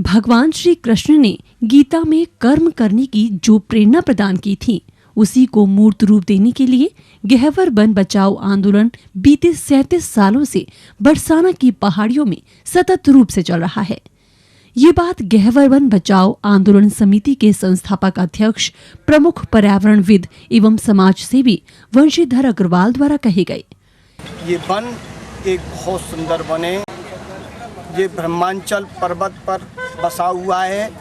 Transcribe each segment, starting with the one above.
भगवान श्री कृष्ण ने गीता में कर्म करने की जो प्रेरणा प्रदान की थी, उसी को मूर्त रूप देने के लिए गहवर वन बचाओ आंदोलन बीते 37 सालों से बरसाना की पहाड़ियों में सतत रूप से चल रहा है। ये बात गहवर वन बचाओ आंदोलन समिति के संस्थापक अध्यक्ष, प्रमुख पर्यावरणविद एवं समाज सेवी वंशीधर अग्रवाल द्वारा कही गई। ये वन एक बहुत सुंदर वन है। ये ब्रह्मांचल पर्वत पर बसा हुआ है।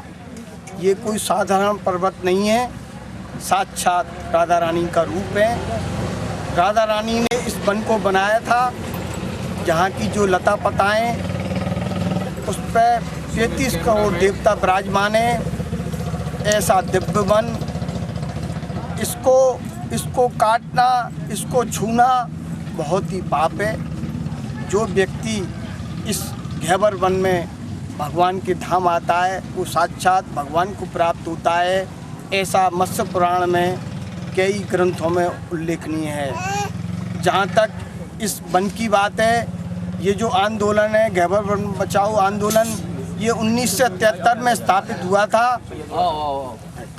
ये कोई साधारण पर्वत नहीं है, साक्षात राधा रानी का रूप है। राधा रानी ने इस वन को बनाया था। जहाँ की जो लता पताएं, उस पर 33 करोड़ देवता विराजमान है। ऐसा दिव्य वन, इसको काटना, इसको छूना बहुत ही पाप है। जो व्यक्ति इस गहवर वन में भगवान के धाम आता है, वो साक्षात भगवान को प्राप्त होता है। ऐसा मत्स्य पुराण में कई ग्रंथों में उल्लेखनीय है। जहाँ तक इस वन की बात है, ये जो आंदोलन है गहवर वन बचाओ आंदोलन, ये 1973 में स्थापित हुआ था।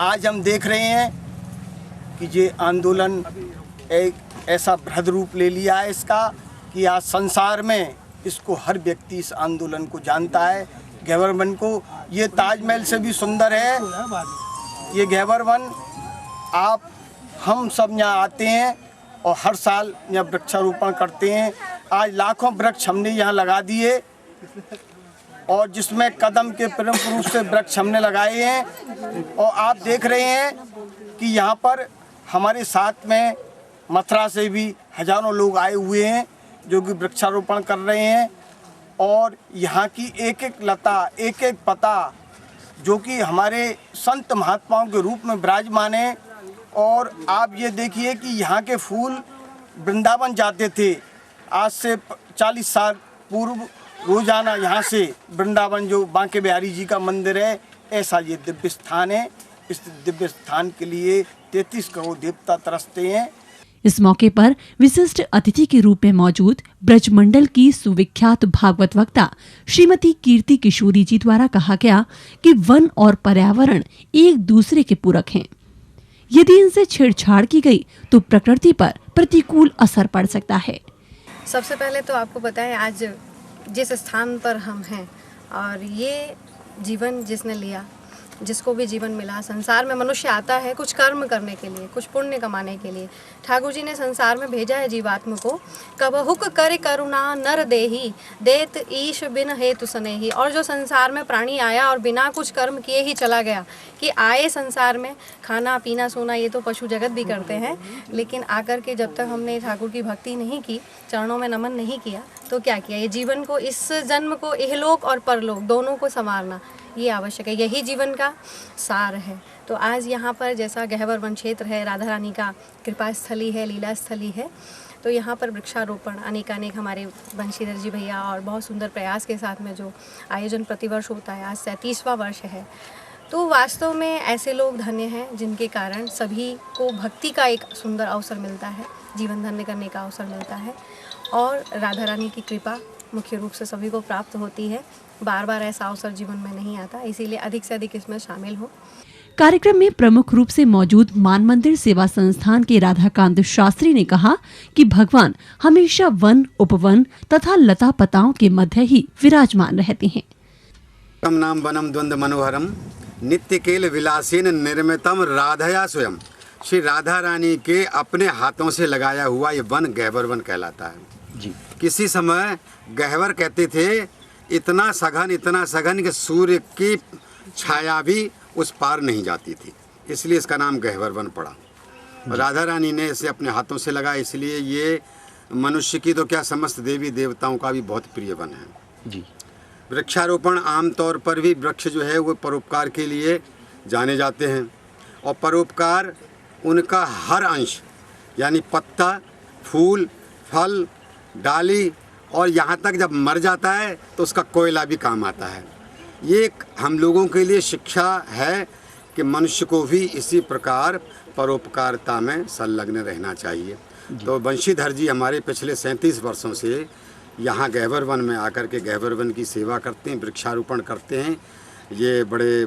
आज हम देख रहे हैं कि ये आंदोलन एक ऐसा बृहद रूप ले लिया है इसका कि आज संसार में इसको हर व्यक्ति इस आंदोलन को जानता है। गहवर वन को ये ताजमहल से भी सुंदर है। ये गहवर वन हम सब यहाँ आते हैं और हर साल यहाँ वृक्षारोपण करते हैं। आज लाखों वृक्ष हमने यहाँ लगा दिए और जिसमें कदम के प्रमुख रूप से वृक्ष हमने लगाए हैं। और आप देख रहे हैं कि यहाँ पर हमारे साथ में मथुरा से भी हजारों लोग आए हुए हैं जो कि वृक्षारोपण कर रहे हैं। और यहाँ की एक एक लता, एक एक पता जो कि हमारे संत महात्माओं के रूप में विराजमान है। और आप ये देखिए कि यहाँ के फूल वृंदावन जाते थे। आज से 40 साल पूर्व रोजाना यहाँ से वृंदावन, जो बांके बिहारी जी का मंदिर है, ऐसा ये दिव्य स्थान है। इस दिव्य स्थान के लिए 33 करोड़ देवता तरसते हैं। इस मौके पर विशिष्ट अतिथि के रूप में मौजूद ब्रजमंडल की सुविख्यात भागवत वक्ता श्रीमती कीर्ति किशोरी जी द्वारा कहा गया कि वन और पर्यावरण एक दूसरे के पूरक हैं। यदि इनसे छेड़छाड़ की गई तो प्रकृति पर प्रतिकूल असर पड़ सकता है। सबसे पहले तो आपको पता है आज जिस स्थान पर हम हैं और ये जीवन जिसने लिया, जिसको भी जीवन मिला, संसार में मनुष्य आता है कुछ कर्म करने के लिए, कुछ पुण्य कमाने के लिए। ठाकुर जी ने संसार में भेजा है जीवात्मा को। कबहुक कर करुणा नर देही, देत ईश बिन हेतु सनेही। और जो संसार में प्राणी आया और बिना कुछ कर्म किए ही चला गया, कि आए संसार में खाना पीना सोना ये तो पशु जगत भी करते हैं, लेकिन आकर के जब तक हमने ठाकुर की भक्ति नहीं की, चरणों में नमन नहीं किया, तो क्या किया? ये जीवन को, इस जन्म को, इहलोक और परलोक दोनों को संवारना ये आवश्यक है। यही जीवन का सार है। तो आज यहाँ पर जैसा गहवर वन क्षेत्र है, राधा रानी का कृपा स्थली है, लीला स्थली है, तो यहाँ पर वृक्षारोपण अनेकानेक हमारे वंशीधर जी भैया और बहुत सुंदर प्रयास के साथ में जो आयोजन प्रतिवर्ष होता है, आज 37वां वर्ष है। तो वास्तव में ऐसे लोग धन्य हैं जिनके कारण सभी को भक्ति का एक सुंदर अवसर मिलता है, जीवन धन्य करने का अवसर मिलता है और राधा रानी की कृपा मुख्य रूप से सभी को प्राप्त होती है। बार बार ऐसा अवसर जीवन में नहीं आता, इसीलिए अधिक से अधिक इसमें शामिल हो। कार्यक्रम में प्रमुख रूप से मौजूद मान मंदिर सेवा संस्थान के राधाकांत शास्त्री ने कहा कि भगवान हमेशा वन, उपवन तथा लता पताओं के मध्य ही विराजमान रहते हैं। नाम वनम द्वंद्व मनोहरम नित्य केल विलासेन निर्मितम राधया स्वयं। श्री राधा रानी के अपने हाथों से लगाया हुआ ये वन गहवर वन कहलाता है जी। किसी समय गहवर कहते थे इतना सघन कि सूर्य की छाया भी उस पार नहीं जाती थी, इसलिए इसका नाम गहवर वन पड़ा। राधा रानी ने इसे अपने हाथों से लगाया, इसलिए ये मनुष्य की तो क्या समस्त देवी देवताओं का भी बहुत प्रिय वन है जी। वृक्षारोपण आमतौर पर भी वृक्ष जो है वो परोपकार के लिए जाने जाते हैं और परोपकार उनका हर अंश यानी पत्ता, फूल, फल, डाली और यहाँ तक जब मर जाता है तो उसका कोयला भी काम आता है। ये हम लोगों के लिए शिक्षा है कि मनुष्य को भी इसी प्रकार परोपकारिता में संलग्न रहना चाहिए। तो वंशीधर जी हमारे पिछले 37 वर्षों से यहाँ गहवर वन में आकर के गहवर वन की सेवा करते हैं, वृक्षारोपण करते हैं। ये बड़े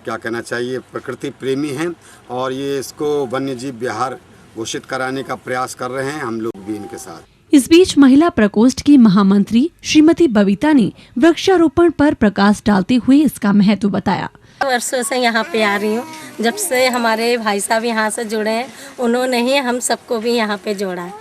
क्या कहना चाहिए प्रकृति प्रेमी हैं और ये इसको वन्य जीव विहार घोषित कराने का प्रयास कर रहे हैं, हम लोग भी इनके साथ। इस बीच महिला प्रकोष्ठ की महामंत्री श्रीमती बबीता ने वृक्षारोपण पर प्रकाश डालते हुए इसका महत्व बताया। वर्षों से यहाँ पे आ रही हूँ, जब से हमारे भाई साहब यहाँ से जुड़े हैं उन्होंने ही हम सबको भी यहाँ पे जोड़ा है।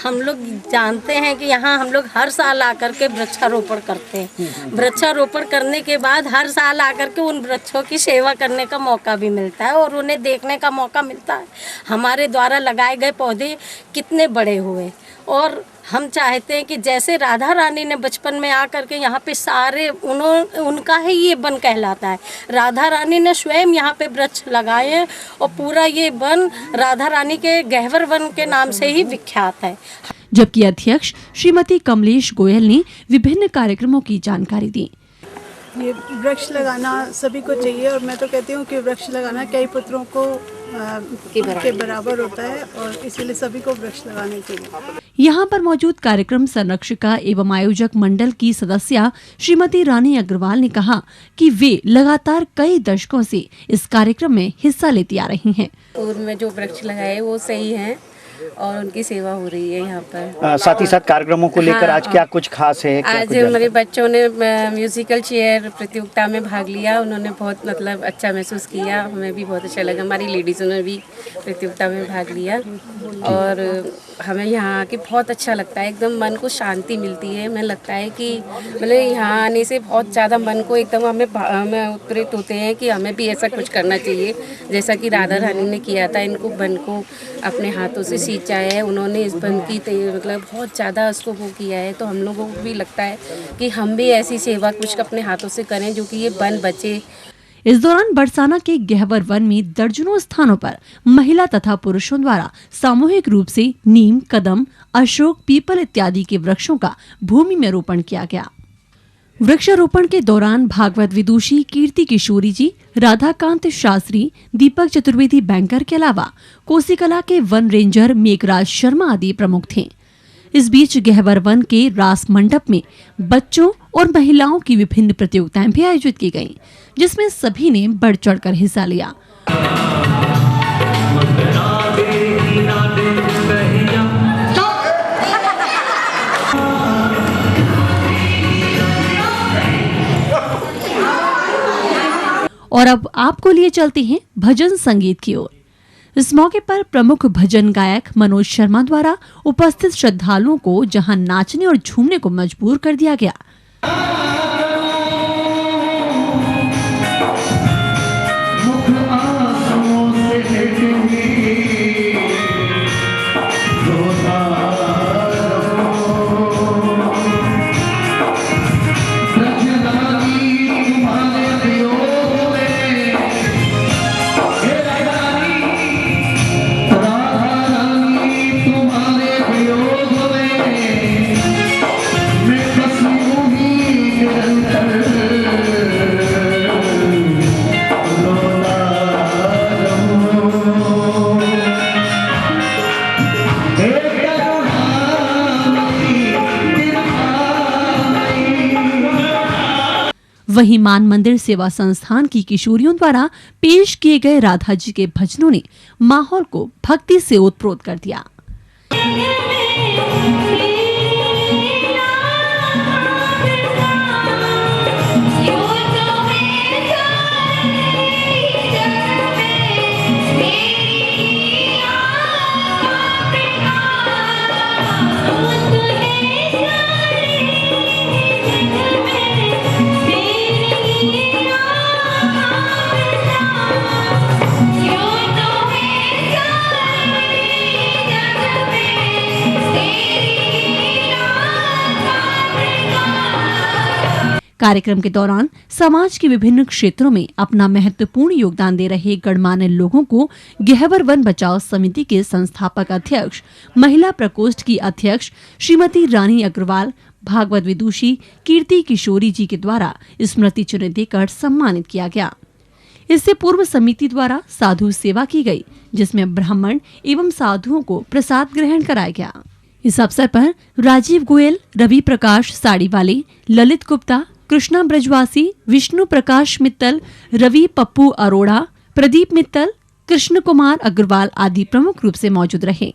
हम लोग जानते हैं कि यहाँ हम लोग हर साल आकर के वृक्षारोपण करते हैं। वृक्षारोपण करने के बाद हर साल आकर के उन वृक्षों की सेवा करने का मौका भी मिलता है और उन्हें देखने का मौका मिलता है हमारे द्वारा लगाए गए पौधे कितने बड़े हुए। और हम चाहते हैं कि जैसे राधा रानी ने बचपन में आकर के यहाँ पे सारे उनका ही ये वन कहलाता है। राधा रानी ने स्वयं यहाँ पे वृक्ष लगाए हैं और पूरा ये वन राधा रानी के गहवर वन के नाम से ही विख्यात है। जबकि अध्यक्ष श्रीमती कमलेश गोयल ने विभिन्न कार्यक्रमों की जानकारी दी। ये वृक्ष लगाना सभी को चाहिए और मैं तो कहती हूँ कि वृक्ष लगाना कई पुत्रों को के बराबर होता है और इसीलिए सभी को वृक्ष लगाने चाहिए। यहाँ पर मौजूद कार्यक्रम संरक्षिका एवं आयोजक मंडल की सदस्य श्रीमती रानी अग्रवाल ने कहा कि वे लगातार कई दशकों से इस कार्यक्रम में हिस्सा लेती आ रही हैं। पूर्व में जो वृक्ष लगाए वो सही हैं और उनकी सेवा हो रही है यहाँ पर। साथ ही साथ कार्यक्रमों को लेकर आज क्या कुछ खास है? आज हमारे बच्चों ने म्यूजिकल चेयर प्रतियोगिता में भाग लिया, उन्होंने बहुत मतलब अच्छा महसूस किया, हमें भी बहुत अच्छा लगा। हमारी लेडीज़ों ने भी प्रतियोगिता में भाग लिया और हमें यहाँ आके बहुत अच्छा लगता है, एकदम मन को शांति मिलती है। हमें लगता है कि मतलब यहाँ आने से बहुत ज़्यादा मन को एकदम हमें उत्प्रेरित होते हैं कि हमें भी ऐसा कुछ करना चाहिए जैसा कि राधा रानी ने किया था। इनको वन को अपने हाथों से सिंचाया है उन्होंने, इस वन की मतलब बहुत ज़्यादा उसको वो किया है। तो हम लोगों को भी लगता है कि हम भी ऐसी सेवा कुछ अपने हाथों से करें जो कि ये वन बचे। इस दौरान बरसाना के गहवर वन में दर्जनों स्थानों पर महिला तथा पुरुषों द्वारा सामूहिक रूप से नीम, कदम, अशोक, पीपल इत्यादि के वृक्षों का भूमि में रोपण किया गया। वृक्षारोपण के दौरान भागवत विदुषी कीर्ति किशोरी जी, राधाकांत शास्त्री, दीपक चतुर्वेदी बैंकर के अलावा कोसीकला के वन रेंजर मेघराज शर्मा आदि प्रमुख थे। इस बीच गहवर वन के रास मंडप में बच्चों और महिलाओं की विभिन्न प्रतियोगिताएं भी आयोजित की गईं, जिसमें सभी ने बढ़ चढ़कर हिस्सा लिया। और अब आपको लिए चलते हैं भजन संगीत की ओर। इस मौके पर प्रमुख भजन गायक मनोज शर्मा द्वारा उपस्थित श्रद्धालुओं को जहां नाचने और झूमने को मजबूर कर दिया गया। वहीं मान मंदिर सेवा संस्थान की किशोरियों द्वारा पेश किए गए राधा जी के भजनों ने माहौल को भक्ति से ओतप्रोत कर दिया। कार्यक्रम के दौरान समाज के विभिन्न क्षेत्रों में अपना महत्वपूर्ण योगदान दे रहे गणमान्य लोगों को गहवर वन बचाओ समिति के संस्थापक अध्यक्ष, महिला प्रकोष्ठ की अध्यक्ष श्रीमती रानी अग्रवाल, भागवत विदुषी कीर्ति किशोरी जी के द्वारा स्मृति चिन्ह देकर सम्मानित किया गया। इससे पूर्व समिति द्वारा साधु सेवा की गई, जिसमें ब्राह्मण एवं साधुओं को प्रसाद ग्रहण कराया गया। इस अवसर पर राजीव गोयल, रवि प्रकाश साड़ीवाले, ललित गुप्ता, कृष्णा ब्रजवासी, विष्णु प्रकाश मित्तल, रवि पप्पू अरोड़ा, प्रदीप मित्तल, कृष्ण कुमार अग्रवाल आदि प्रमुख रूप से मौजूद रहे।